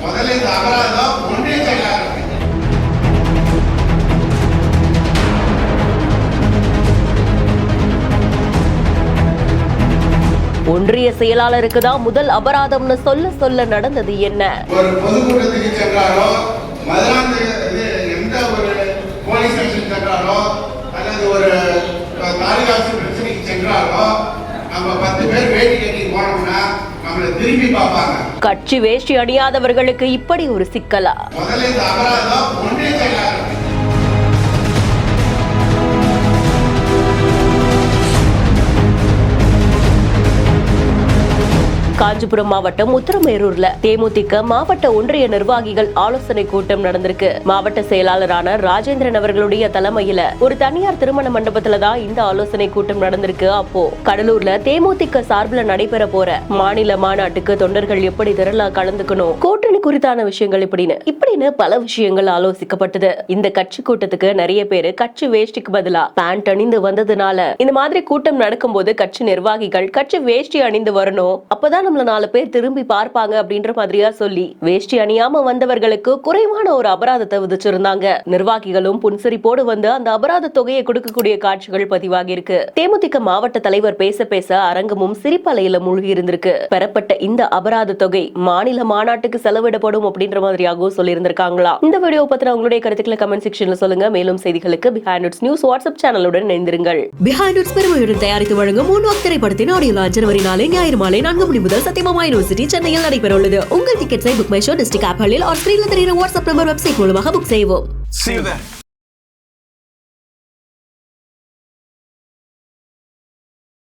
முதல்ல இந்த அபராதம் ஒன்றிய செயலாளர். ஒன்றிய செயலாளருக்கு தான் முதல் அபராதம்னு சொல்ல நடந்தது என்ன? ஒரு பொதுக்கூட்டத்துக்கு சென்றாலோ, மதுராந்தக எந்த ஒரு போலீஸ் ஸ்டேஷன் சென்றாலோ அல்லது ஒரு தாலுகாசு பிரச்சனைக்கு சென்றாலோ நம்ம 10 பேர் வேட்டி கட்டி போனோம்னா நம்மளை திரும்பி பார்ப்பாங்க. கட்சி வேஷ்டி அணியாதவர்களுக்கு இப்படி ஒரு சிக்கலா? முதல்ல இந்த அபராதம் ஒன்றிய செயலாளர். காஞ்சிபுரம் மாவட்டம் உத்தரமேரூர்ல தேமுதிக மாவட்ட ஒன்றிய நிர்வாகிகள் ஆலோசனை கூட்டம் நடந்திருக்கு. மாவட்ட செயலாளரான ராஜேந்திரன் அவர்களுடைய தலைமையில ஒரு தனியார் திருமண மண்டபத்துல தான் இந்த ஆலோசனை கூட்டம் நடந்திருக்கு. அப்போ கடலூர்ல தேமுதிக சார்பில் நடைபெற போற மாநில மாநாட்டுக்கு தொண்டர்கள் எப்படி திரளா கலந்துக்கணும், கூட்டணி குறித்தான விஷயங்கள் இப்படின்னு பல விஷயங்கள் ஆலோசிக்கப்பட்டது. இந்த கட்சி கூட்டத்துக்கு நிறைய பேரு கட்சி வேஷ்டிக்கு பதிலா பேண்ட் அணிந்து வந்ததுனால இந்த மாதிரி கூட்டம் நடக்கும் போது கட்சி நிர்வாகிகள் கட்சி வேஷ்டி அணிந்து வரணும், அப்பதான் நம்மள 4 பேர் திரும்பி பார்ப்பாங்க அப்படின்ற மாதிரியா சொல்லி வேஷ்டி அணியாம வந்தவர்களுக்கு குறைவான ஒரு அபராதத்தை விதிச்சிருந்தாங்க. நிர்வாகிகளும் புன்சிரிப்போடு வந்து அந்த அபராத தொகையை கொடுக்கக்கூடிய காட்சிகள் பதிவாகி இருக்கு. தேமுதிக மாவட்ட தலைவர் பேச அரங்கமும் சிரிப்பலையில மூழ்கி இருந்திருக்கு. பெறப்பட்ட இந்த அபராத தொகை மாநில மாநாட்டுக்கு செலவிடப்படும் அப்படின்ற மாதிரியாகவும் சொல்லி இருந்திருக்காங்களா. இந்த வீடியோ பத்தின உங்களுடைய கருத்துக்களை கமெண்ட் செக்ஷன்ல சொல்லுங்க. மேலும் செய்திகளுக்கு பிஹைண்ட் இட்ஸ் நியூஸ் வாட்ஸ்அப் சேனலுடன் இணைந்திருங்கள். பிஹைண்ட் இட்ஸ் பெருமையுடன் தயாரித்து வழங்கும் மூன்றாவது திரைப்படத்தின் ஆடியோ லான்ச் ஜனவரி 4 ஞாயிறு மாலை 4 மணி முதல் சத்தியமாமா யூனிவர்சிட்டி சென்னையில் நடைபெற உள்ளது. உங்கள் டிக்கெட்ஸை Book My Show District app ஹளில் ஆர் ஸ்கிரீன்ல தெரியுற வாட்ஸ்அப் நம்பர் வெப்சைட் மூலமாக புக் செய்வோம். See you there.